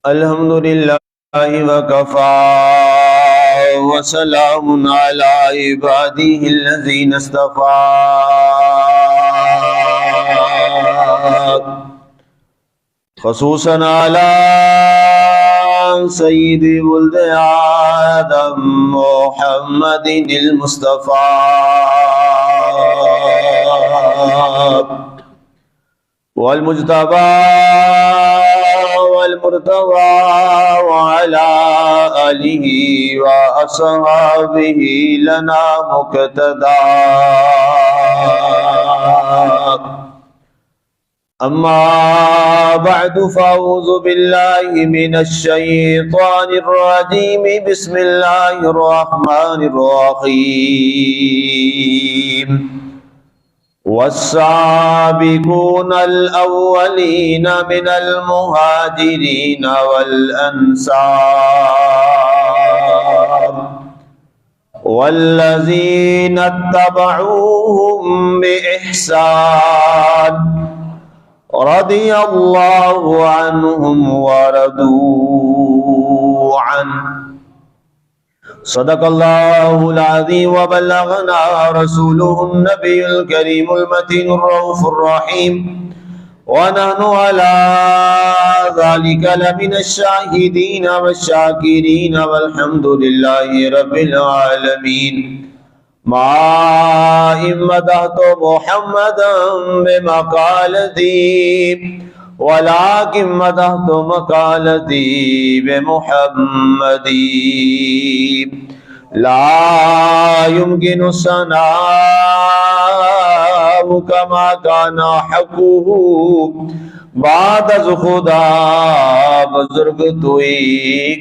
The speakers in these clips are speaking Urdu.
الحمد لله وكفى وسلام على عباده الذين اصطفى خصوصا على سيد ولد آدم محمد المصطفى والمجتبى والمرتضى وعلى آله وأصحابه لنا مقتدى أما بعد فأعوذ بالله من الشيطان الرجيم بسم الله الرحمن الرحيم والسابقون الأولين من المهاجرين والأنصار والذين اتبعوهم بإحسان رضي الله عنهم ورضوا عنه صدق الله العظيم وبلغنا رسوله النبي الكريم المتين الرؤوف الرحيم ونحن على ذلك لمن الشاهدين والشاكرين والحمد لله رب العالمين ما إن مدحت محمدا بمقالتي ولكن مدحت مقالتي بمحمد لا يمكن الثناء كما كان حقه بعد از خدا بزرگ توئی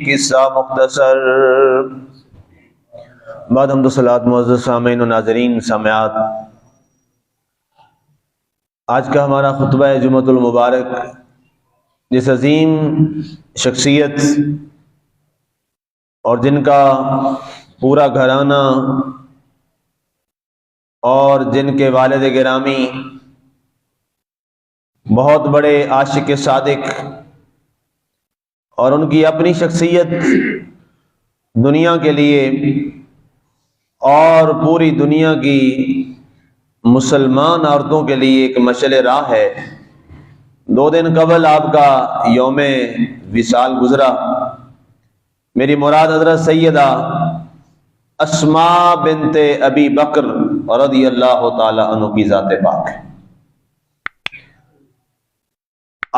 قصہ مختصر بعد حمد و صلوات معزز سامعین و ناظرین سامعات، آج کا ہمارا خطبہ جمعۃ المبارک جس عظیم شخصیت اور جن کا پورا گھرانہ اور جن کے والد گرامی بہت بڑے عاشق صادق اور ان کی اپنی شخصیت دنیا کے لیے اور پوری دنیا کی مسلمان عورتوں کے لیے ایک مشعل راہ ہے۔ 2 دن قبل آپ کا یوم وصال گزرا۔ میری مراد حضرت سیدہ اسماء بنت ابی بکر رضی اللہ تعالی عنہ کی ذات پاک ہے۔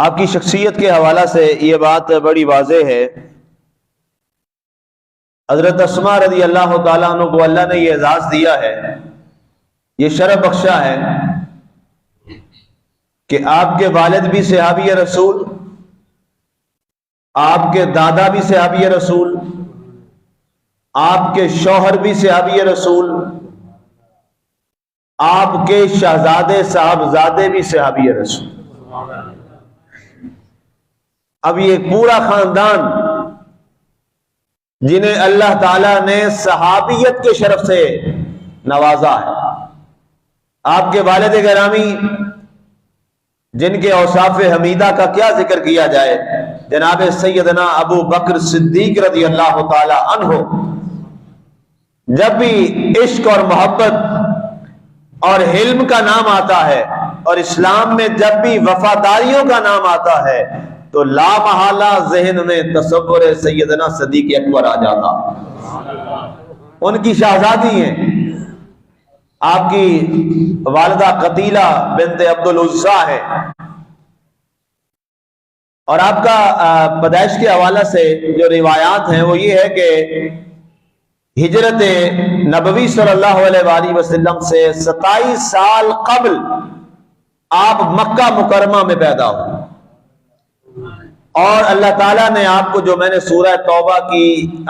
آپ کی شخصیت کے حوالہ سے یہ بات بڑی واضح ہے، حضرت اسماء رضی اللہ تعالیٰ عنہ کو اللہ نے یہ اعزاز دیا ہے، یہ شرف بخشا ہے کہ آپ کے والد بھی صحابی رسول، آپ کے دادا بھی صحابی رسول، آپ کے شوہر بھی صحابی رسول، آپ کے شہزادے صاحبزادے بھی صحابی رسول۔ اب یہ پورا خاندان جنہیں اللہ تعالیٰ نے صحابیت کے شرف سے نوازا ہے۔ آپ کے والد گرامی جن کے اوصاف حمیدہ کا کیا ذکر کیا جائے، جناب سیدنا ابو بکر صدیق رضی اللہ تعالی عنہ، جب بھی عشق اور محبت اور حلم کا نام آتا ہے اور اسلام میں جب بھی وفاداریوں کا نام آتا ہے تو لا محالہ ذہن میں تصور سیدنا صدیق اکبر آ جاتا۔ ان کی شہزادی ہیں، آپ کی والدہ قتیلہ بنت عبد العزیٰ ہے، اور آپ کا پیدائش کے حوالہ سے جو روایات ہیں وہ یہ ہے کہ ہجرت نبوی صلی اللہ علیہ وآلہ وسلم سے 27 سال قبل آپ مکہ مکرمہ میں پیدا ہوئے، اور اللہ تعالیٰ نے آپ کو، جو میں نے سورہ توبہ کی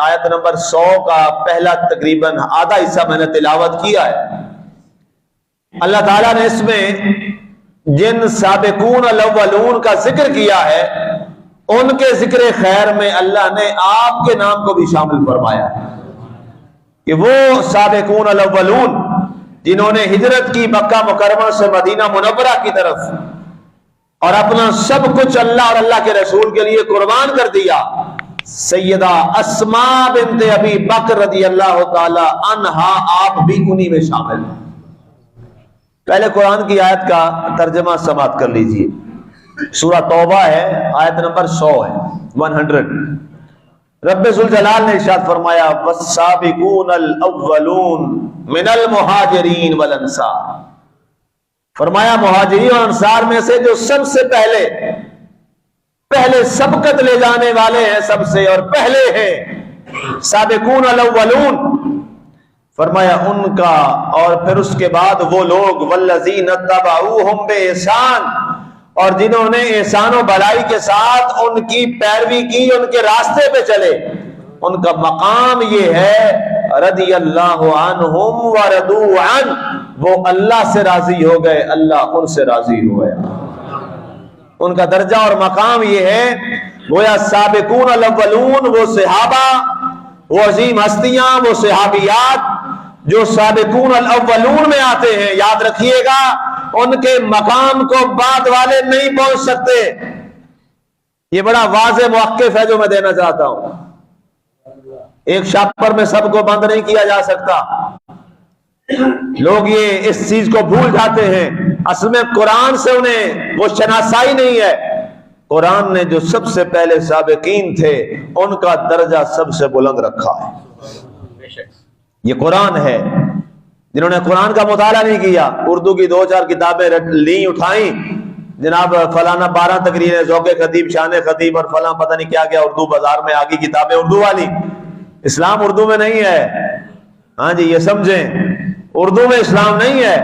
آیت نمبر 100 کا پہلا تقریباً آدھا حصہ میں نے تلاوت کیا ہے، اللہ تعالیٰ نے اس میں جن سابقون الاولون کا ذکر کیا ہے ان کے ذکر خیر میں اللہ نے آپ کے نام کو بھی شامل فرمایا ہے کہ وہ سابقون الاولون جنہوں نے ہجرت کی مکہ مکرمہ سے مدینہ منورہ کی طرف، اور اپنا سب کچھ اللہ اور اللہ کے رسول کے لیے قربان کر دیا۔ سیدہ اسماء بنت ابی بکر رضی اللہ تعالی عنہا آپ بھی انہی میں شامل ہیں۔ پہلے قرآن کی آیت کا ترجمہ سماعت کر لیجئے۔ سورہ توبہ ہے، آیت نمبر 100 ہے، 100۔ رب ذوالجلال نے ارشاد فرمایا والسابقون الاولون من المہاجرین والانصار، فرمایا مہاجرین اور انصار میں سے جو سب سے پہلے سبقت لے جانے والے ہیں، سب سے اور پہلے ہیں سابقون الاولون، فرمایا ان کا، اور پھر اس کے بعد وہ لوگ والذین اتبعوہم بإحسان، اور جنہوں نے احسان و بھلائی کے ساتھ ان کی پیروی کی، ان کے راستے پہ چلے، ان کا مقام یہ ہے رضی اللہ عنہم ورضوا عنہ، وہ اللہ سے راضی ہو گئے، اللہ ان سے راضی ہو گیا۔ ان کا درجہ اور مقام یہ ہے، گویا سابقون الاولون وہ صحابہ، وہ عظیم ہستیاں، وہ صحابیات جو سابقون الاولون میں آتے ہیں، یاد رکھیے گا ان کے مقام کو بعد والے نہیں پہنچ سکتے۔ یہ بڑا واضح موقف ہے جو میں دینا چاہتا ہوں۔ ایک شاپر میں سب کو بند نہیں کیا جا سکتا۔ لوگ یہ اس چیز کو بھول جاتے ہیں، اصل میں قرآن سے انہیں وہ شناسائی نہیں ہے۔ قرآن نے جو سب سے پہلے سابقین تھے ان کا درجہ سب سے بلند رکھا ہے۔ یہ قرآن ہے۔ جنہوں نے قرآن کا مطالعہ نہیں کیا، اردو کی 2-4 کتابیں لیں اٹھائیں، جناب فلانا 12 تقریریں، ذوق خطیب، شان خطیب اور فلاں پتہ نہیں کیا کیا اردو بازار میں آگی کتابیں اردو والی۔ اسلام اردو میں نہیں ہے، ہاں جی یہ سمجھیں، اردو میں اسلام نہیں ہے۔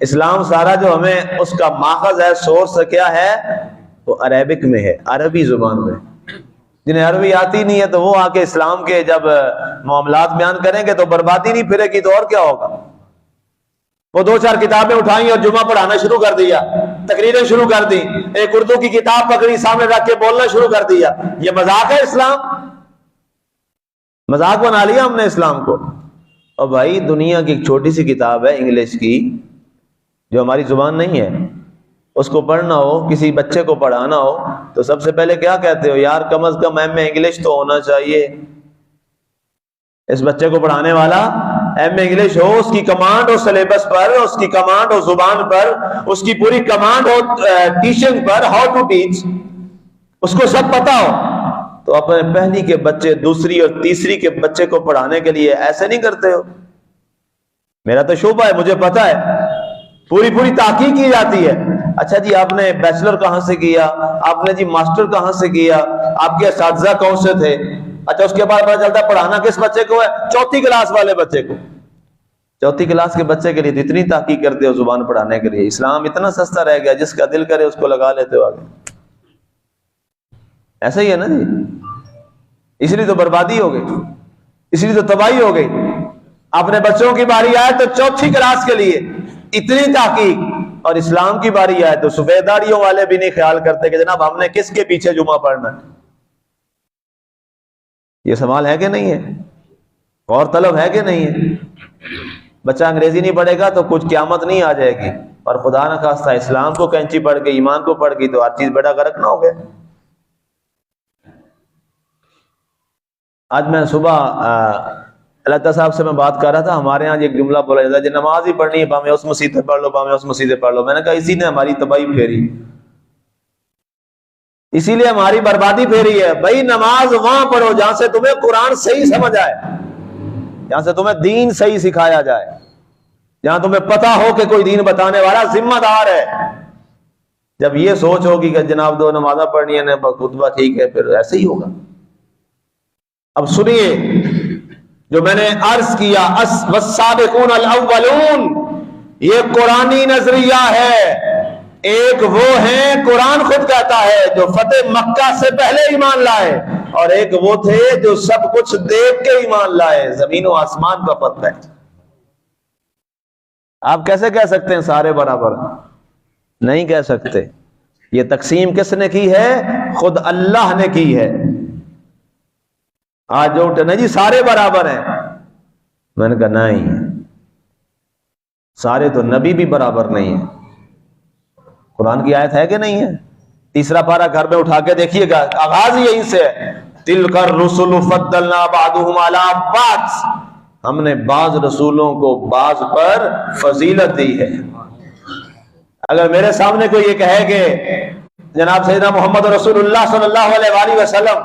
اسلام سارا جو ہمیں اس کا ماخذ ہے، سورس کیا ہے، وہ عربک میں ہے، عربی زبان میں۔ جنہیں عربی آتی نہیں ہے تو وہ آ کے اسلام کے جب معاملات بیان کریں گے تو بربادی نہیں پھرے گی تو اور کیا ہوگا۔ وہ 2-4 کتابیں اٹھائیں اور جمعہ پڑھانا شروع کر دیا، تقریریں شروع کر دی، ایک اردو کی کتاب پکڑی سامنے رکھ کے بولنا شروع کر دیا۔ یہ مذاق ہے اسلام؟ مذاق بنا لیا ہم نے اسلام کو۔ اور بھائی دنیا کی ایک چھوٹی سی کتاب ہے انگلش کی جو ہماری زبان نہیں ہے، اس کو پڑھنا ہو، کسی بچے کو پڑھانا ہو تو سب سے پہلے کیا کہتے ہو؟ یار کم از کم ایم اے انگلش تو ہونا چاہیے۔ اس بچے کو پڑھانے والا ایم اے انگلش ہو، اس کی کمانڈ ہو سلیبس پر، اس کی کمانڈ ہو زبان پر، اس کی پوری کمانڈ ہو ٹیچنگ پر، ہاؤ ٹو ٹیچ، اس کو سب پتا ہو۔ تو اپنے پہلی کے بچے، دوسری اور تیسری کے بچے کو پڑھانے کے لیے ایسے نہیں کرتے ہو۔ میرا تو شعبہ ہے، مجھے پتا ہے، پوری تحقیق کی جاتی ہے۔ اچھا جی آپ نے بیچلر کہاں سے کیا، آپ نے جی ماسٹر کہاں سے کیا، آپ کے اساتذہ کون سے تھے؟ اچھا اس کے بعد پتہ چلتا ہے پڑھانا کس بچے کو ہے؟ 4تھی کلاس والے بچے کو۔ 4تھی کلاس کے بچے کے لیے تو اتنی تحقیق کرتے ہو زبان پڑھانے کے لیے۔ اسلام اتنا سستا رہ گیا، جس کا دل کرے اس کو لگا لیتے ہو آگے۔ ایسا ہی ہے نا جی، اس لیے تو بربادی ہو گئی، اس لیے تو تباہی ہو گئی۔ اپنے بچوں کی باری آئے تو 4تھی کلاس کے لیے اتنی تحقیق، اور اسلام کی باری آئے تو سفیداریوں والے بھی نہیں خیال کرتے کہ جناب ہم نے کس کے پیچھے جمعہ پڑھنا ہے۔ یہ سوال ہے کہ نہیں ہے؟ اور طلب ہے کہ نہیں ہے؟ بچہ انگریزی نہیں پڑھے گا تو کچھ قیامت نہیں آ جائے گی، اور خدا نہ خواستہ اسلام کو کینچی پڑھ کے ایمان کو پڑھ گئی تو ہر چیز بیڑا غرق نہ ہو گئے۔ آج میں صبح اللہ صاحب سے میں بات کر رہا تھا، ہمارے ہاں ایک جملہ بولا جاتا ہے جی نماز ہی پڑھنی ہے باہیں اس مسجد سے پڑھ لو، باہیں اس مسجد سے پڑھ لو۔ میں نے کہا اسی نے ہماری تباہی پھیری، اسی لیے ہماری بربادی پھیری ہے۔ بھائی نماز وہاں پڑھو جہاں سے تمہیں قرآن صحیح سمجھ آئے، جہاں سے تمہیں دین صحیح سکھایا جائے، جہاں تمہیں پتا ہو کہ کوئی دین بتانے والا ذمہ دار ہے۔ جب یہ سوچ ہوگی کہ جناب 2 نمازیں پڑھنی ہے، خطبہ ٹھیک ہے، پھر ایسے ہی ہوگا۔ اب سنیے جو میں نے عرض کیا، والسابقون الاولون، یہ قرآنی نظریہ ہے۔ ایک وہ ہیں، قرآن خود کہتا ہے، جو فتح مکہ سے پہلے ایمان لائے، اور ایک وہ تھے جو سب کچھ دیکھ کے ایمان لائے۔ زمین و آسمان کا فرق ہے۔ آپ کیسے کہہ سکتے ہیں سارے برابر؟ نہیں کہہ سکتے۔ یہ تقسیم کس نے کی ہے؟ خود اللہ نے کی ہے۔ آج جو اٹھے نا جی سارے برابر ہیں، میں نے کہا نہیں، سارے تو نبی بھی برابر نہیں ہیں۔ قرآن کی آیت ہے کہ نہیں ہے؟ تیسرا پارہ گھر میں اٹھا کے دیکھیے گا، آغاز ہی یہیں سے ہے، تلک الرسل فضلنا بعضهم علی بعض، ہم نے بعض رسولوں کو بعض پر فضیلت دی ہے۔ اگر میرے سامنے کوئی یہ کہے کہ جناب سیدنا محمد رسول اللہ صلی اللہ علیہ وآلہ وسلم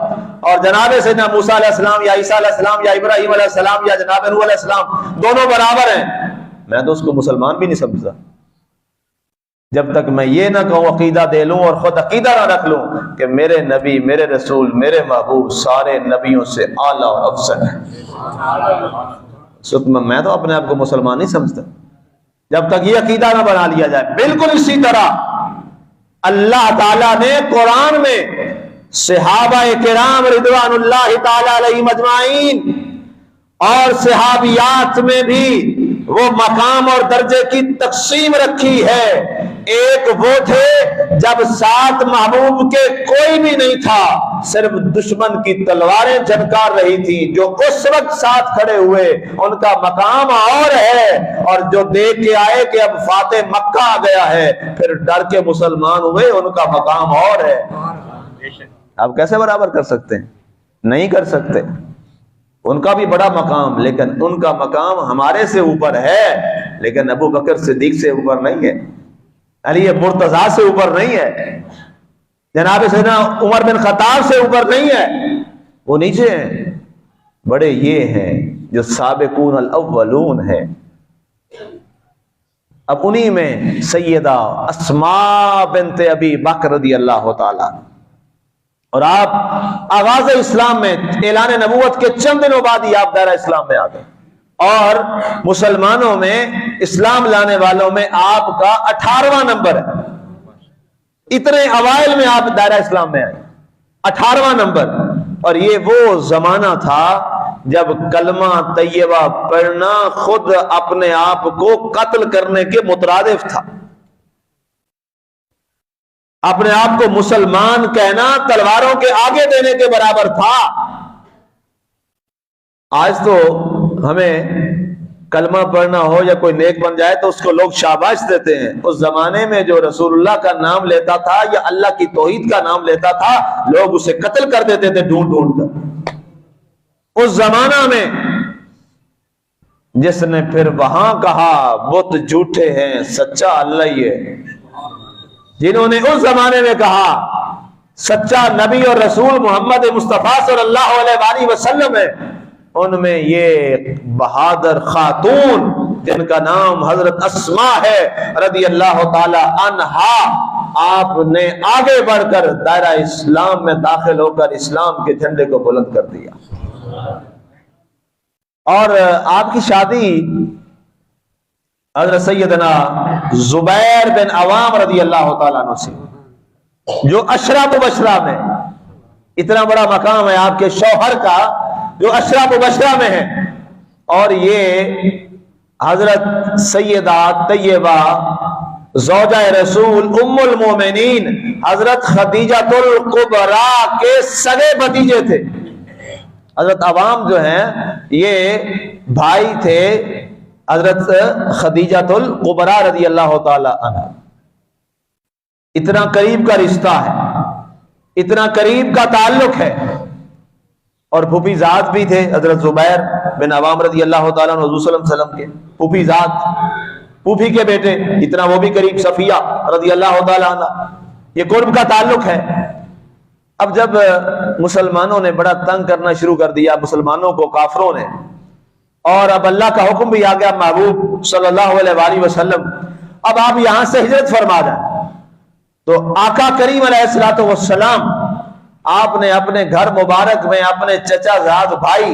اور جناب سیدنا موسیٰ علیہ السلام یا عیسیٰ علیہ السلام یا ابراہیم علیہ السلام یا جناب نوح علیہ السلام دونوں برابر ہیں، میں تو اس کو مسلمان بھی نہیں سمجھتا جب تک میں یہ نہ کہوں، عقیدہ دے لوں اور خود عقیدہ نہ رکھ لوں کہ میرے نبی، میرے رسول، میرے محبوب سارے نبیوں سے اعلیٰ اور افضل ہیں۔ میں تو اپنے آپ کو مسلمان نہیں سمجھتا جب تک یہ عقیدہ نہ بنا لیا جائے۔ بالکل اسی طرح اللہ تعالیٰ نے قرآن میں صحابہ کرام رضوان اللہ تعالی علیہم اجمعین اور صحابیات میں بھی وہ مقام اور درجے کی تقسیم رکھی ہے۔ ایک وہ تھے جب ساتھ محبوب کے کوئی بھی نہیں تھا، صرف دشمن کی تلواریں جھنکار رہی تھی، جو اس وقت ساتھ کھڑے ہوئے ان کا مقام اور ہے، اور جو دیکھ کے آئے کہ اب فاتح مکہ آ گیا ہے پھر ڈر کے مسلمان ہوئے، ان کا مقام اور ہے۔ آپ کیسے برابر کر سکتے ہیں؟ نہیں کر سکتے۔ ان کا بھی بڑا مقام، لیکن ان کا مقام ہمارے سے اوپر ہے، لیکن ابو بکر صدیق سے اوپر نہیں ہے، علی مرتضیٰ سے اوپر نہیں ہے، جناب سیدنا عمر بن خطاب سے اوپر نہیں ہے، وہ نیچے ہیں۔ بڑے یہ ہیں جو سابقون الاولون ہیں۔ اب انہی میں سیدہ اسماء بنت ابی بکر رضی اللہ تعالی، اور آپ آغاز اسلام میں اعلان نبوت کے چند دنوں بعد ہی آپ دائرہ اسلام میں آ گئے، اور مسلمانوں میں اسلام لانے والوں میں آپ کا 18واں نمبر ہے۔ اتنے اوائل میں آپ دائرہ اسلام میں آئے، 18واں نمبر۔ اور یہ وہ زمانہ تھا جب کلمہ طیبہ پڑھنا خود اپنے آپ کو قتل کرنے کے مترادف تھا، اپنے آپ کو مسلمان کہنا تلواروں کے آگے دینے کے برابر تھا۔ آج تو ہمیں کلمہ پڑھنا ہو یا کوئی نیک بن جائے تو اس کو لوگ شاباش دیتے ہیں۔ اس زمانے میں جو رسول اللہ کا نام لیتا تھا یا اللہ کی توحید کا نام لیتا تھا، لوگ اسے قتل کر دیتے تھے ڈھونڈ ڈھونڈ کر۔ اس زمانہ میں جس نے پھر وہاں کہا بت جھوٹے ہیں سچا اللہ ہی ہے، جنہوں نے اس زمانے میں کہا سچا نبی اور رسول محمد مصطفیٰ صلی اللہ علیہ وآلہ وسلم ہے، ان میں یہ بہادر خاتون جن کا نام حضرت اسماء ہے رضی اللہ تعالی عنہا، آپ نے آگے بڑھ کر دائرہ اسلام میں داخل ہو کر اسلام کے جھنڈے کو بلند کر دیا۔ اور آپ کی شادی حضرت سیدنا زبیر بن عوام رضی اللہ تعالیٰ عنہ سے، جو اشرا مبشرہ میں، اتنا بڑا مقام ہے آپ کے شوہر کا جو اشرا مبشرہ میں ہے، اور یہ حضرت سیدہ طیبہ زوجہ رسول ام المومنین حضرت خدیجہ الکبریٰ کے سگے بھتیجے تھے۔ حضرت عوام جو ہیں یہ بھائی تھے حضرت خدیجہ الکبریٰ رضی اللہ تعالی عنہ۔ اتنا قریب کا رشتہ ہے، اتنا قریب کا تعلق ہے۔ اور پھوپھی ذات بھی تھے حضرت زبیر بن عوام رضی اللہ تعالیٰ عنہ، حضور صلی اللہ علیہ وسلم کے پھوپھی ذات، پھوپھی کے بیٹے، اتنا وہ بھی قریب، صفیہ رضی اللہ تعالیٰ عنہ، یہ قرب کا تعلق ہے۔ اب جب مسلمانوں نے بڑا تنگ کرنا شروع کر دیا، مسلمانوں کو کافروں نے، اور اب اللہ کا حکم بھی آ گیا محبوب صلی اللہ علیہ وآلہ وسلم اب آپ یہاں سے ہجرت فرما جائیں، تو آقا کریم علیہ الصلوۃ والسلام آپ نے اپنے گھر مبارک میں اپنے چچا زاد بھائی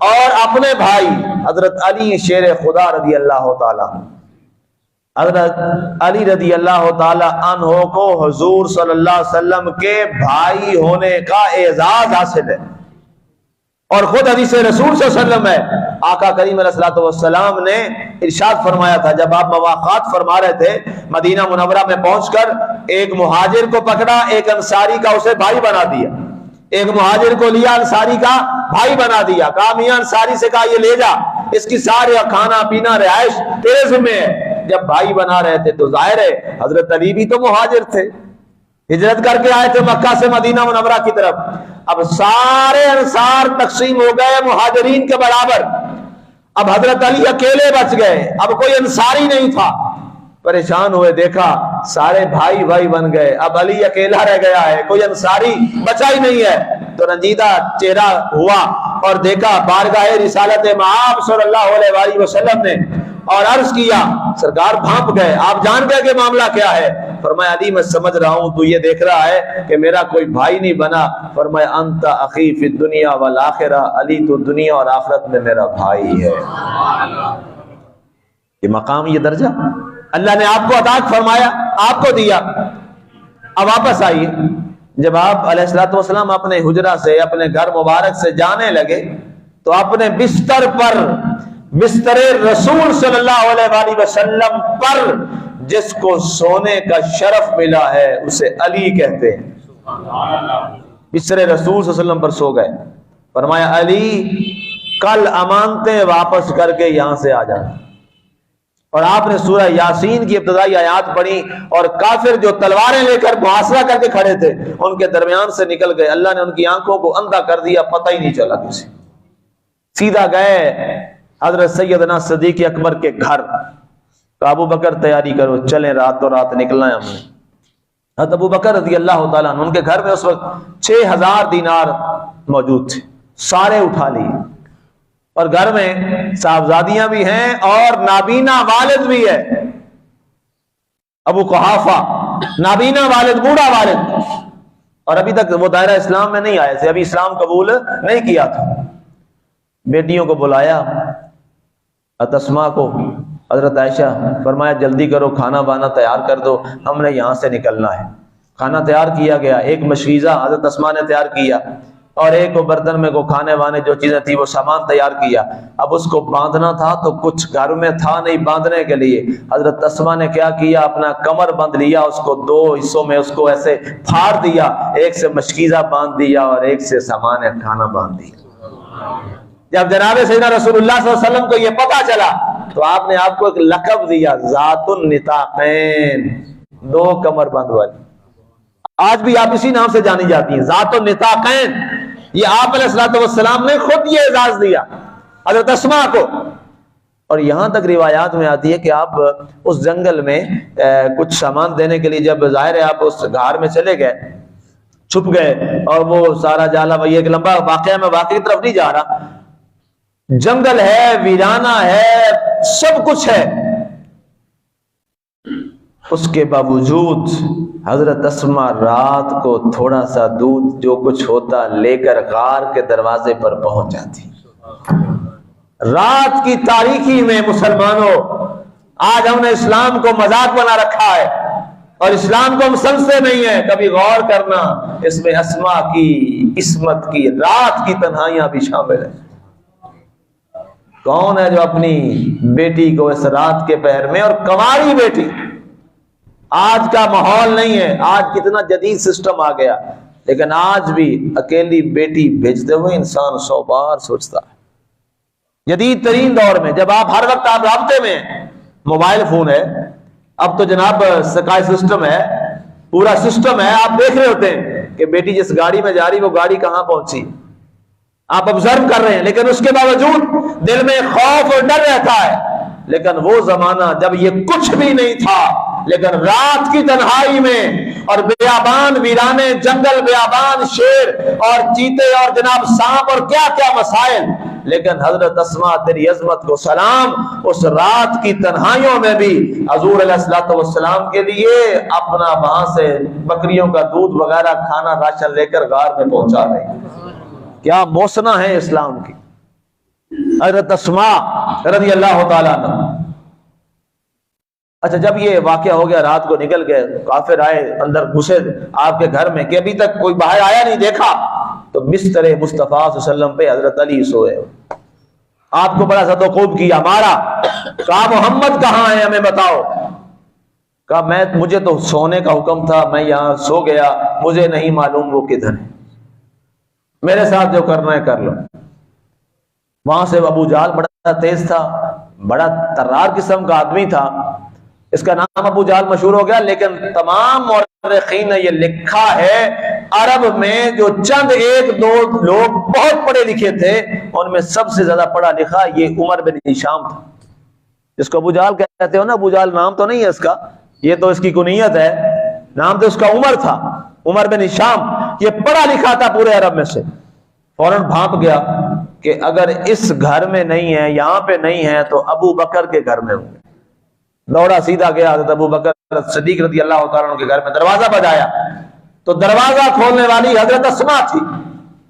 اور اپنے بھائی حضرت علی شیر خدا رضی اللہ تعالی، حضرت علی رضی اللہ تعالی عنہ کو حضور صلی اللہ علیہ وسلم کے بھائی ہونے کا اعزاز حاصل ہے، اور خود حدیث رسول صلی اللہ علیہ وسلم ہے، آقا کریم علیہ الصلوۃ والسلام نے ارشاد فرمایا تھا جب آپ مواقعات فرما رہے تھے، مدینہ منورہ میں پہنچ کر ایک مہاجر کو پکڑا، ایک انصاری کا اسے بھائی بنا دیا، ایک مہاجر کو لیا انصاری کا بھائی بنا دیا، کہا میاں انصاری سے کہا یہ لے جا، اس کی سارے کھانا پینا رہائش تیرے ذمہ ہے۔ جب بھائی بنا رہے تھے تو ظاہر ہے حضرت علی بھی تو مہاجر تھے، ہجرت کر کے آئے تھے مکہ سے مدینہ منورہ کی طرف. اب سارے انصار تقسیم ہو گئے مہاجرین کے برابر. اب حضرت علی اکیلے بچ گئے. اب کوئی انصاری نہیں تھا. پریشان ہوئے, دیکھا سارے بھائی بھائی بن گئے, اب علی اکیلا رہ گیا ہے, کوئی انصاری بچا ہی نہیں ہے. تو رنجیدہ چہرہ ہوا اور دیکھا بارگاہ رسالت مآب صلی اللہ علیہ وآلہ وسلم نے, اور عرض کیا. سرکار بھانپ گئے, آپ جان گئے کہ معاملہ کیا ہے؟ فرمایا علی میں سمجھ رہا ہوں, تو یہ دیکھ رہا ہے کہ میرا کوئی بھائی نہیں بنا. فرمایا انت اخی فی الدنیا والآخرہ, علی تو دنیا اور آخرت میں میرا بھائی ہے. یہ مقام, یہ درجہ اللہ نے آپ کو عطا فرمایا, آپ کو دیا. اب واپس آئیے. جب آپ علیہ الصلوۃ والسلام اپنے حجرہ سے, اپنے گھر مبارک سے جانے لگے, تو اپنے بستر پر, بستر رسول صلی اللہ علیہ وآلہ وسلم پر جس کو سونے کا شرف ملا ہے اسے علی کہتے ہیں. بستر رسول صلی اللہ علیہ وسلم پر سو گئے. فرمایا علی کل امانتیں واپس کر کے یہاں سے آ جانا. اور آپ نے سورہ یاسین کی ابتدائی آیات پڑھی, اور کافر جو تلواریں لے کر محاصرہ کر کے کھڑے تھے ان کے درمیان سے نکل گئے. اللہ نے ان کی آنکھوں کو اندھا کر دیا, پتہ ہی نہیں چلا کسی. سیدھا گئے حضرت سیدنا صدیق اکبر کے گھر. تو ابو بکر تیاری کرو, چلیں راتوں رات نکلنا ہے ہم نے. حضرت ابو بکر رضی اللہ تعالیٰ عنہ, ان کے گھر میں اس وقت 6000 دینار موجود تھے, سارے اٹھا لیے. اور گھر میں صاحبزادیاں بھی ہیں اور نابینا والد بھی ہے. ابو قحافہ نابینا والد, بوڑھا والد, اور ابھی تک وہ دائرہ اسلام میں نہیں آئے تھے, ابھی اسلام قبول نہیں کیا تھا. بیٹیوں کو بلایا, اسماء کو, حضرت عائشہ, فرمایا جلدی کرو, کھانا بانا تیار کر دو, ہم نے یہاں سے نکلنا ہے. کھانا تیار کیا گیا. ایک مشکیزہ حضرت اسماء نے تیار کیا, اور ایک کو برتن میں کو کھانے وانے جو چیزیں تھی وہ سامان تیار کیا. اب اس کو باندھنا تھا تو کچھ گھر میں تھا نہیں باندھنے کے لیے. حضرت اسماء نے کیا کیا, اپنا کمر بند لیا, اس کو 2 حصوں میں اس کو ایسے پھاڑ دیا, ایک سے مشکیزہ باندھ دیا اور ایک سے سامان کھانا باندھ دیا. جب جناب سیدنا رسول اللہ صلی اللہ علیہ وسلم کو یہ پتا چلا تو آپ نے آپ کو ایک لقب دیا, ذات النطاقین, 2 کمر بند والی. آج بھی آپ اسی نام سے جانی جاتی ہیں, ذات النطاقین. یہ آپ علیہ الصلوۃ والسلام نے خود یہ اعزاز دیا حضرت اسماء کو. اور یہاں تک روایات میں آتی ہے کہ آپ اس جنگل میں کچھ سامان دینے کے لیے, جب ظاہر ہے آپ اس غار میں چلے گئے, چھپ گئے, اور وہ سارا جالا, یہ ایک لمبا واقعہ, میں واقعی کی طرف نہیں جا رہا. جنگل ہے, ویرانہ ہے, سب کچھ ہے. اس کے باوجود حضرت اسماء رات کو تھوڑا سا دودھ جو کچھ ہوتا لے کر غار کے دروازے پر پہنچ جاتی. رات کی تاریکی میں مسلمانوں, آج ہم نے اسلام کو مذاق بنا رکھا ہے اور اسلام کو ہم سمجھتے نہیں ہیں. کبھی غور کرنا, اس میں اسماء کی عصمت کی رات کی تنہائیاں بھی شامل ہیں. کون ہے جو اپنی بیٹی کو اس رات کے پہر میں, اور کنواری بیٹی, آج کا ماحول نہیں ہے, آج کتنا جدید سسٹم آ گیا, لیکن آج بھی اکیلی بیٹی بھیجتے ہوئے انسان 100 بار سوچتا ہے. جدید ترین دور میں جب آپ ہر وقت آپ رابطے میں, موبائل فون ہے, اب تو جناب سکائی سسٹم ہے, پورا سسٹم ہے, آپ دیکھ رہے ہوتے ہیں کہ بیٹی جس گاڑی میں جا رہی وہ گاڑی کہاں پہنچی, آپ آبزرو کر رہے ہیں. لیکن اس کے باوجود دل میں خوف اور ڈر رہتا ہے. لیکن وہ زمانہ جب یہ کچھ بھی نہیں تھا, لیکن رات کی تنہائی میں, اور بیابان ویرانے, جنگل بیابان, شیر اور چیتے اور جناب سانپ اور کیا کیا مسائل, لیکن حضرت اسماء تیری عظمت کو سلام, اس رات کی تنہائیوں میں بھی حضور علیہ الصلوۃ والسلام کے لیے اپنا وہاں سے بکریوں کا دودھ وغیرہ کھانا راشن لے کر غار میں پہنچا رہے. کیا موسنا ہے اسلام کی. حضرت اسماء رضی اللہ تعالیٰ عنہ. اچھا, جب یہ واقعہ ہو گیا, رات کو نکل گئے, کافر آئے, اندر گھسے آپ کے گھر میں, کہ ابھی تک کوئی باہر آیا نہیں دیکھا, تو بستر مصطفیٰ صلی اللہ علیہ وسلم پہ حضرت علی سوئے. آپ کو بڑا زدوکوب کیا, مارا, کہا محمد کہاں ہے, ہمیں بتاؤ. کہا مجھے تو سونے کا حکم تھا, میں یہاں سو گیا, مجھے نہیں معلوم وہ کدھر ہے, میرے ساتھ جو کرنا ہے کر لو. وہاں سے ابو جہل بڑا تیز تھا, بڑا ترار قسم کا آدمی تھا, اس کا نام ابو جہل مشہور ہو گیا، لیکن تمام مورخین نے یہ لکھا ہے عرب میں جو چند ایک دو لوگ بہت پڑھے لکھے تھے، ان میں سب سے زیادہ پڑھا لکھا یہ عمر بن ہشام تھا، جس کو ابو جہل کہتے ہو نا۔ ابو جہل نام تو نہیں ہے اس کا، یہ تو اس کی کنیت ہے، نام تو اس کا عمر تھا، عمر بن ہشام۔ یہ پڑھا لکھا تھا پورے عرب میں سے، فوراً بھانپ گیا کہ اگر اس گھر میں نہیں ہے، یہاں پہ نہیں ہے، تو ابو بکر کے گھر میں ہوں گے۔ دوڑا سیدھا گیا حضرت ابو بکر صدیق رضی اللہ تعالیٰ عنہ کے گھر میں، دروازہ بجایا تو دروازہ کھولنے والی حضرت اسماء تھی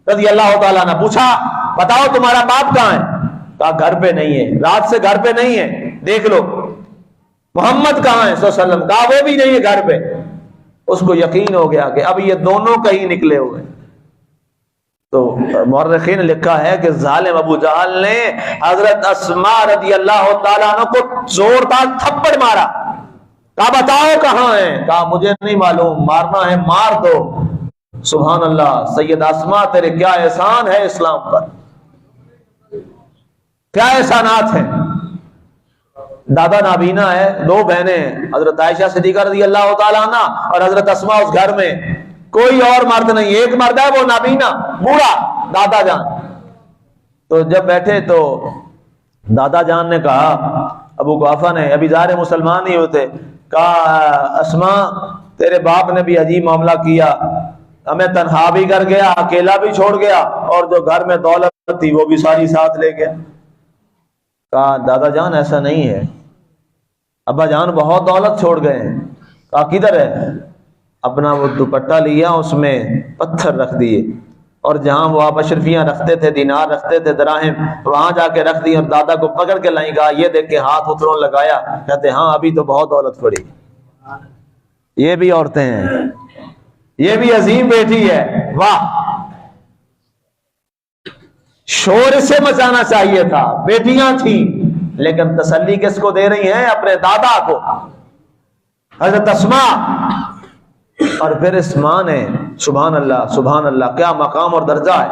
رضی اللہ تعالیٰ عنہ۔ پوچھا بتاؤ تمہارا باپ کہاں ہے؟ کہا گھر پہ نہیں ہے، رات سے گھر پہ نہیں ہے، دیکھ لو۔ محمد کہاں ہے صلی اللہ علیہ وسلم؟ کہا وہ بھی نہیں ہے گھر پہ۔ اس کو یقین ہو گیا کہ اب یہ دونوں کہیں نکلے ہوئے۔ تو مورخین نے لکھا ہے کہ ظالم ابو جہل نے حضرت اسماء رضی اللہ تعالیٰ عنہ کو زوردار تھپڑ مارا۔ کہا بتاؤ کہاں ہے؟ کہا مجھے نہیں معلوم، مارنا ہے مار دو۔ سبحان اللہ، سید اسماء تیرے کیا احسان ہے اسلام پر، کیا احسانات ہیں۔ دادا نابینا ہے، دو بہنیں ہیں، حضرت عائشہ صدیقہ رضی اللہ تعالیٰ عنہ اور حضرت اسماء اس گھر میں، کوئی اور مرد نہیں، ایک مرد ہے وہ نابینا بوڑھا دادا جان۔ تو جب بیٹھے تو دادا جان نے کہا، ابو قحافہ نے، ابھی ظاہر مسلمان ہی ہوتے، کہا اسماء تیرے باپ نے بھی عجیب معاملہ کیا، ہمیں تنہا بھی کر گیا، اکیلا بھی چھوڑ گیا، اور جو گھر میں دولت تھی وہ بھی ساری ساتھ لے گیا۔ کہا دادا جان ایسا نہیں ہے، ابا جان بہت دولت چھوڑ گئے ہیں۔ کہا کدھر ہے؟ اپنا وہ دوپٹہ لیا، اس میں پتھر رکھ دیے، اور جہاں وہ آپ اشرفیاں رکھتے تھے، دینار رکھتے تھے، دراہم، وہاں جا کے رکھ دی، اور دادا کو پکڑ کے لائیں۔ کہا یہ دیکھ کے ہاتھ اتروں لگایا، کہتے ہاں ابھی تو بہت دولت پڑی۔ یہ بھی عورتیں ہیں، یہ بھی عظیم بیٹی ہے، واہ! شور سے مچانا چاہیے تھا، بیٹیاں تھیں، لیکن تسلی کس کو دے رہی ہیں؟ اپنے دادا کو، حضرت اسماء۔ اور پھر اس ماں نے، سبحان اللہ سبحان اللہ، کیا مقام اور درجہ ہے۔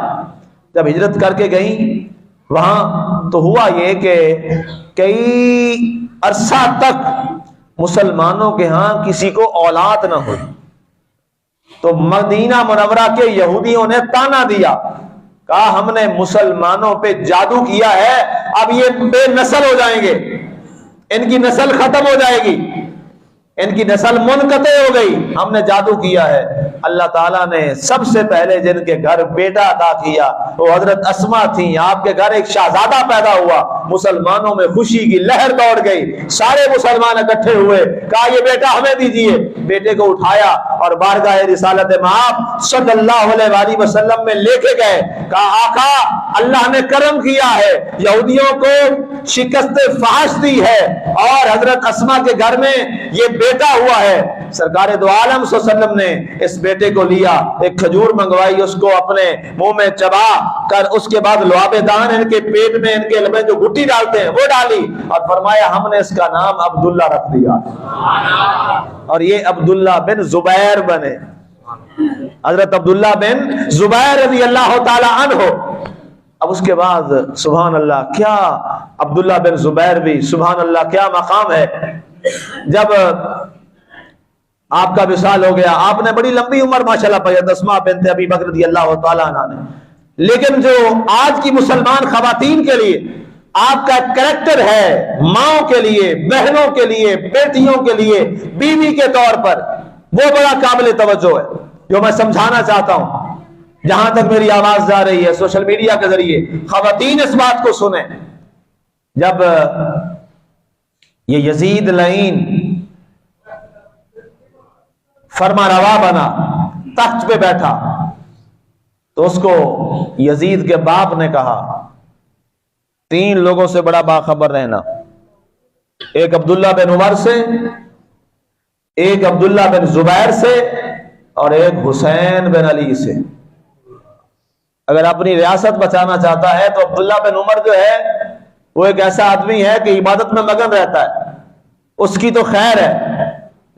جب ہجرت کر کے گئیں وہاں، تو ہوا یہ کہ کئی عرصہ تک مسلمانوں کے ہاں کسی کو اولاد نہ ہوئی، تو مدینہ منورہ کے یہودیوں نے تانا دیا، کہا ہم نے مسلمانوں پہ جادو کیا ہے، اب یہ بے نسل ہو جائیں گے، ان کی نسل ختم ہو جائے گی، ان کی نسل منقطع ہو گئی، ہم نے جادو کیا ہے۔ اللہ تعالیٰ نے سب سے پہلے جن کے گھر بیٹا عطا کیا وہ حضرت اسماء تھیں۔ آپ کے گھر ایک شہزادہ پیدا ہوا، مسلمانوں میں خوشی کی لہر دوڑ گئی، سارے مسلمان اکٹھے ہوئے، کہا یہ بیٹا ہمیں دیجیے۔ بیٹے کو اٹھایا اور بارگاہ رسالت مآب صلی اللہ علیہ وآلہ وسلم میں لے کے گئے، کہا آقا اللہ نے کرم کیا ہے، یہودیوں کو شکست فحش دی ہے، اور حضرت اسماء کے گھر میں یہ بیٹا ہوا ہے۔ سرکار دو عالم صلی اللہ علیہ وسلم نے اس بیٹے کو لیا، ایک کھجور منگوائی، اس کو اپنے منہ میں چبا کر، اس کے بعد لعاب دان ان کے پیٹ میں، ان کے لبیں جو گٹی ڈالتے ہیں وہ ڈالی، اور فرمایا ہم نے اس کا نام عبداللہ رکھ دیا، اور یہ عبداللہ بن زبیر بنے، حضرت عبداللہ بن زبیر رضی اللہ تعالی عنہ۔ اب اس کے بعد سبحان اللہ، کیا عبداللہ بن زبیر بھی سبحان اللہ کیا مقام ہے۔ جب آپ کا وصال ہو گیا، آپ نے بڑی لمبی عمر ماشاءاللہ پائی، اسماء بنت ابی بکر رضی اللہ تعالیٰ عنہ نے، لیکن جو آج کی مسلمان خواتین کے لیے آپ کا کریکٹر ہے، ماؤں کے لیے، بہنوں کے لیے، بیٹیوں کے لیے، بیوی کے طور پر، وہ بڑا قابل توجہ ہے، جو میں سمجھانا چاہتا ہوں۔ جہاں تک میری آواز جا رہی ہے سوشل میڈیا کے ذریعے، خواتین اس بات کو سنیں۔ جب یہ یزید لعین فرما روا بنا، تخت پہ بیٹھا، تو اس کو یزید کے باپ نے کہا 3 لوگوں سے بڑا باخبر رہنا، ایک عبداللہ بن عمر سے، ایک عبداللہ بن زبیر سے، اور ایک حسین بن علی سے۔ اگر اپنی ریاست بچانا چاہتا ہے تو عبداللہ بن عمر جو ہے وہ ایک ایسا آدمی ہے کہ عبادت میں مگن رہتا ہے، اس کی تو خیر ہے،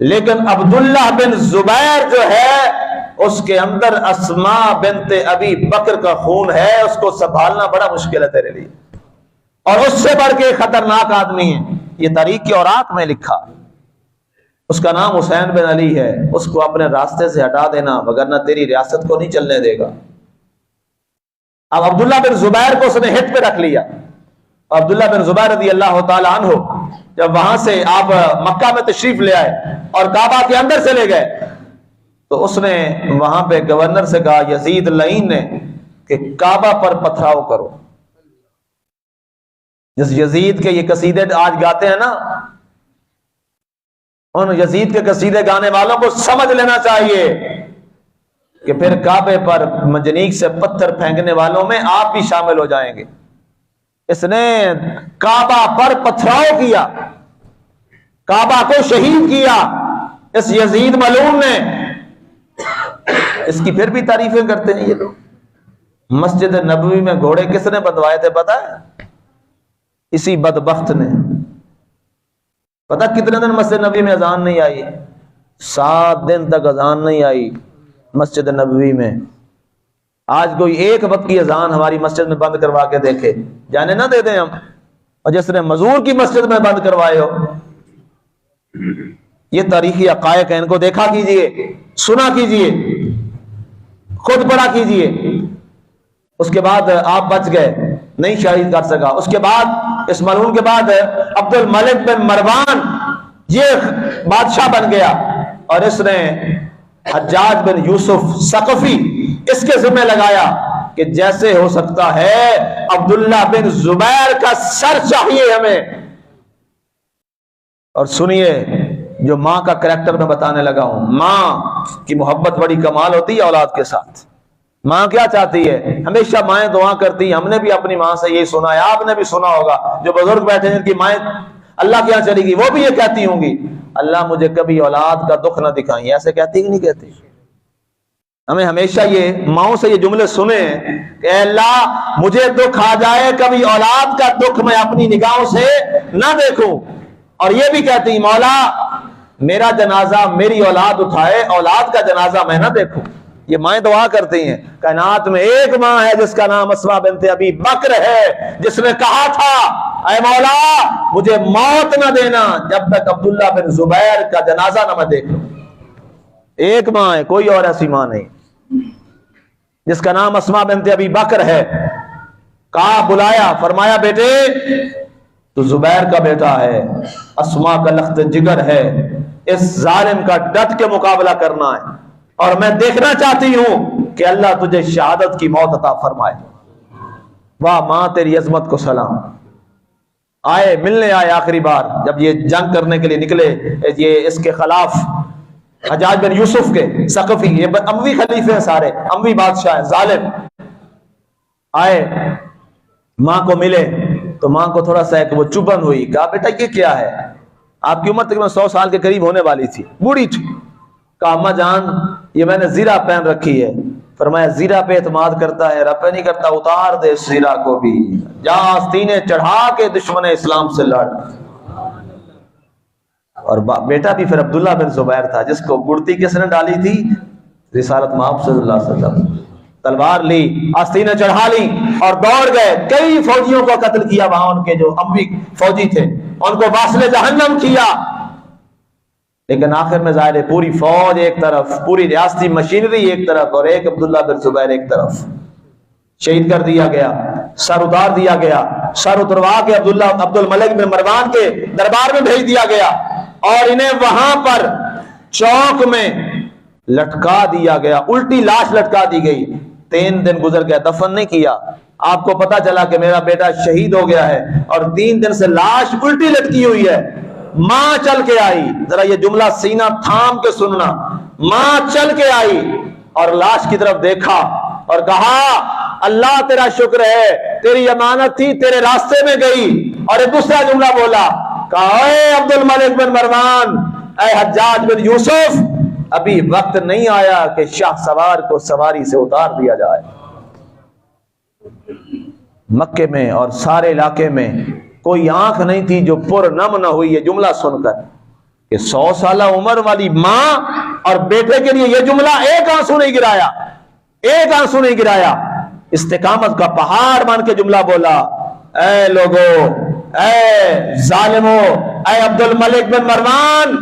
لیکن عبداللہ بن زبیر جو ہے اس کے اندر اسماء بنت ابی بکر کا خون ہے، اس کو سنبھالنا بڑا مشکل ہے تیرے لیے، اور اس سے بڑھ کے خطرناک آدمی ہے۔ یہ تاریخ کے اوراق میں لکھا، اس کا نام حسین بن علی ہے، اس کو اپنے راستے سے ہٹا دینا وگرنہ تیری ریاست کو نہیں چلنے دے گا۔ اب عبداللہ بن زبیر کو اس نے ہٹ پہ رکھ لیا۔ عبداللہ بن زبیر رضی اللہ تعالی عنہ جب وہاں سے آپ مکہ میں تشریف لے آئے اور کعبہ کے اندر سے لے گئے تو اس نے وہاں پہ گورنر سے کہا، یزید لعین نے، کہ کعبہ پر پتھراؤ کرو۔ جس یزید کے یہ قصیدے آج گاتے ہیں نا، ان یزید کے قصیدے گانے والوں کو سمجھ لینا چاہیے کہ پھر کعبے پر منجنیق سے پتھر پھینکنے والوں میں آپ بھی شامل ہو جائیں گے۔ اس نے کعبہ پر پتھراؤ کیا، کعبہ کو شہید کیا اس یزید ملعون نے۔ اس کی پھر بھی تعریفیں کرتے ہیں یہ لوگ۔ مسجد نبوی میں گھوڑے کس نے بندوائے تھے پتہ ہے؟ اسی بدبخت نے۔ پتہ کتنے دن مسجد نبوی میں اذان نہیں آئی؟ 7 دن تک اذان نہیں آئی مسجد نبوی میں۔ آج کوئی ایک وقت کی اذان ہماری مسجد میں بند کروا کے دیکھے، جانے نہ دے دیں ہم۔ اور جس نے مزور کی مسجد میں بند کروائے ہو، یہ تاریخی حقائق ہیں، ان کو دیکھا کیجئے، سنا کیجئے، خود پڑھا کیجئے۔ اس کے بعد آپ بچ گئے، نہیں شہید کر سکا۔ اس کے بعد اس ملعون کے بعد عبد الملک بن مروان یہ بادشاہ بن گیا اور اس نے حجاج بن یوسف ثقفی اس کے ذمہ لگایا کہ جیسے ہو سکتا ہے عبداللہ بن زبیر کا سر چاہیے ہمیں۔ اور سنیے جو ماں کا کریکٹر میں بتانے لگا ہوں، ماں کی محبت بڑی کمال ہوتی ہے اولاد کے ساتھ۔ ماں کیا چاہتی ہے؟ ہمیشہ مائیں دعا کرتی ہیں، ہم نے بھی اپنی ماں سے یہی سنا ہے، آپ نے بھی سنا ہوگا۔ جو بزرگ بیٹھے ہیں جن کی مائیں اللہ کیا چلے گی، وہ بھی یہ کہتی ہوں گی، اللہ مجھے کبھی اولاد کا دکھ نہ دکھائیں۔ ایسے کہتی کہ نہیں کہتی؟ ہمیں ہمیشہ یہ ماؤں سے یہ جملے سنے ہیں کہ اے اللہ مجھے دکھ آ جائے، کبھی اولاد کا دکھ میں اپنی نگاہوں سے نہ دیکھوں۔ اور یہ بھی کہتی مولا میرا جنازہ میری اولاد اٹھائے، اولاد کا جنازہ میں نہ دیکھوں۔ یہ مائیں دعا کرتی ہیں۔ کائنات میں ایک ماں ہے جس کا نام اسماء بنت ابی بکر ہے، جس نے کہا تھا اے مولا مجھے موت نہ دینا جب تک عبداللہ بن زبیر کا جنازہ نہ میں دیکھ لوں۔ ایک ماں ہے، کوئی اور ایسی ماں نہیں، جس کا نام اسماء بنت ابی بکر ہے۔ کہا، بلایا، فرمایا بیٹے تو زبیر کا بیٹا ہے، اسماء کا لخت جگر ہے، اس ظالم کا ڈٹ کے مقابلہ کرنا ہے اور میں دیکھنا چاہتی ہوں کہ اللہ تجھے شہادت کی موت عطا فرمائے۔ واہ ماں تیری عظمت کو سلام۔ آئے ملنے آئے آخری بار جب یہ جنگ کرنے کے لیے نکلے، یہ اس کے خلاف حجاج بن یوسف کے ثقفی، یہ اموی خلیفے ہیں، سارے اموی بادشاہ ہیں، ظالم۔ آئے ماں کو ملے تو ماں کو تھوڑا سا ایک وہ چبھن ہوئی۔ کہا بیٹا یہ کیا ہے؟ آپ کی عمر تقریباً 100 سال کے قریب ہونے والی تھی، بوڑھی تھی۔ کہا اماں جان یہ میں نے زیرہ پہن رکھی ہے۔ فرمایا زیرہ پہ اعتماد کرتا ہے، رب پہ نہیں کرتا، اتار دے اس زیرہ کو بھی، جا آستینے چڑھا کے دشمن اسلام سے لڑ۔ اور بیٹا بھی پھر عبداللہ بن زبیر تھا جس کو گڑتی کس نے ڈالی تھی؟ رسالت مآب صلی اللہ علیہ وسلم۔ تلوار لی، آستینیں چڑھا لی اور دوڑ گئے۔ کئی فوجیوں کو قتل کیا وہاں، ان کے جو اموی فوجی تھے ان کو واصل جہنم کیا۔ لیکن آخر میں ظاہر ہے پوری فوج ایک طرف، پوری ریاستی مشینری ایک طرف اور ایک عبداللہ بن زبیر ایک طرف، شہید کر دیا گیا، سر اتار دیا گیا۔ سر اتروا کے عبد الملک بن مروان کے دربار میں بھیج دیا گیا اور انہیں وہاں پر چوک میں لٹکا دیا گیا، الٹی لاش لٹکا دی گئی۔ 3 دن گزر گیا، دفن نہیں کیا۔ آپ کو پتا چلا کہ میرا بیٹا شہید ہو گیا ہے اور 3 دن سے لاش الٹی لٹکی ہوئی ہے۔ ماں چل کے آئی، ذرا یہ جملہ سینہ تھام کے سننا، ماں چل کے آئی اور لاش کی طرف دیکھا اور کہا اللہ تیرا شکر ہے، تیری امانت تھی تیرے راستے میں گئی۔ اور ایک دوسرا جملہ بولا، کہا اے عبد الملک بن مروان، اے حجاج بن یوسف، ابھی وقت نہیں آیا کہ شاہ سوار کو سواری سے اتار دیا جائے۔ مکے میں اور سارے علاقے میں کوئی آنکھ نہیں تھی جو پر نم نہ ہوئی یہ جملہ سن کر کہ 100 سالہ عمر والی ماں اور بیٹے کے لیے یہ جملہ ایک آنسو نہیں گرایا، ایک آنسو نہیں گرایا۔ استقامت کا پہاڑ بن کے جملہ بولا، اے لوگو، اے ظالمو، اے عبد الملک بن مروان،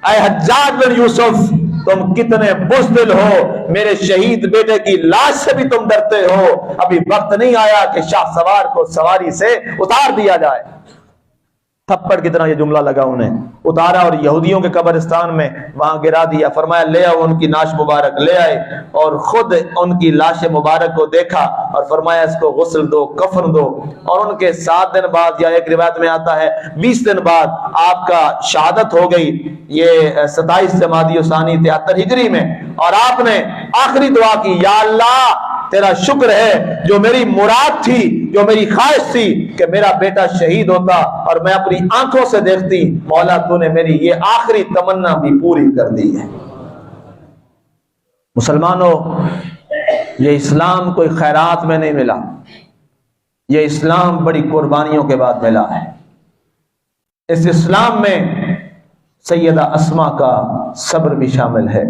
اے حجاج بن یوسف تم کتنے بزدل ہو، میرے شہید بیٹے کی لاش سے بھی تم ڈرتے ہو، ابھی وقت نہیں آیا کہ شاہ سوار کو سواری سے اتار دیا جائے۔ تھپڑ کی طرح یہ جملہ لگا انہیں، اتارا اور یہودیوں کے قبرستان میں وہاں گرا دیا۔ فرمایا لے آؤ ان کی لاش مبارک، لے آئے اور خود ان کی لاش مبارک کو دیکھا اور فرمایا اس کو غسل دو، کفن دو، اور ان کے 7 دن بعد یا ایک روایت میں آتا ہے 20 دن بعد آپ کا شہادت ہو گئی، یہ 27 جمادی الثانی 73 ہجری میں، اور آپ نے آخری دعا کی، یا اللہ تیرا شکر ہے جو میری مراد تھی، جو میری خواہش تھی کہ میرا بیٹا شہید ہوتا اور میں اپنی آنکھوں سے دیکھتی، مولا تو نے میری یہ آخری تمنا بھی پوری کر دی ہے۔ مسلمانوں، یہ اسلام کوئی خیرات میں نہیں ملا، یہ اسلام بڑی قربانیوں کے بعد ملا ہے۔ اس اسلام میں سیدہ اسما کا صبر بھی شامل ہے،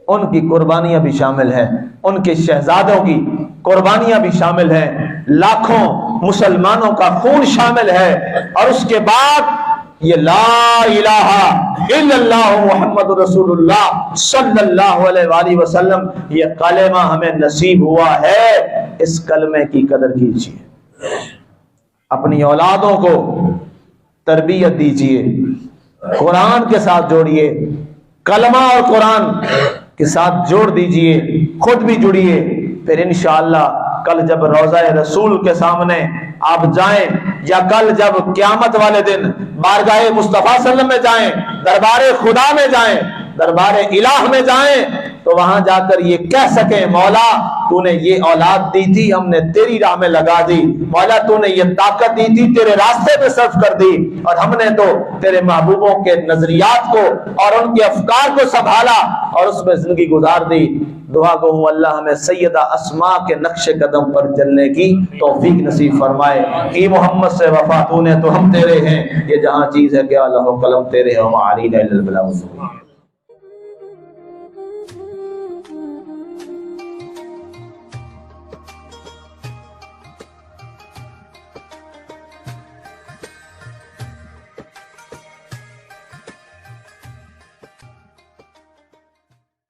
ان کی قربانیاں بھی شامل ہیں، ان کے شہزادوں کی قربانیاں بھی شامل ہیں، لاکھوں مسلمانوں کا خون شامل ہے، اور اس کے بعد یہ لا الہ الا اللہ محمد رسول اللہ صلی اللہ علیہ وآلہ وسلم یہ کلمہ ہمیں نصیب ہوا ہے۔ اس کلمے کی قدر کیجیے، اپنی اولادوں کو تربیت دیجیے، قرآن کے ساتھ جوڑیے، کلمہ اور قرآن کے ساتھ جوڑ دیجئے، خود بھی جڑیے، پھر انشاءاللہ کل جب روضہ رسول کے سامنے آپ جائیں، یا کل جب قیامت والے دن بارگاہ مصطفیٰ صلی اللہ علیہ وسلم میں جائیں، دربار خدا میں جائیں، دربار الہ میں جائیں، تو وہاں جا کر یہ کہہ سکیں مولا تو نے یہ اولاد دی تھی، ہم نے تیری راہ میں لگا دی، مولا تو نے یہ طاقت دی تھی، تیرے راستے میں صرف کر دی، اور ہم نے تو تیرے محبوبوں کے نظریات کو اور ان کے افکار کو سنبھالا اور اس میں زندگی گزار دی۔ دعا کو ہوں اللہ ہمیں سیدہ اسماء کے نقش قدم پر چلنے کی توفیق نصیب فرمائے۔ ای محمد سے وفا تو نے تو ہم تیرے ہیں، یہ جہاں چیز ہے کیا لہو قلم تیرے ہم علی الا البلاغ۔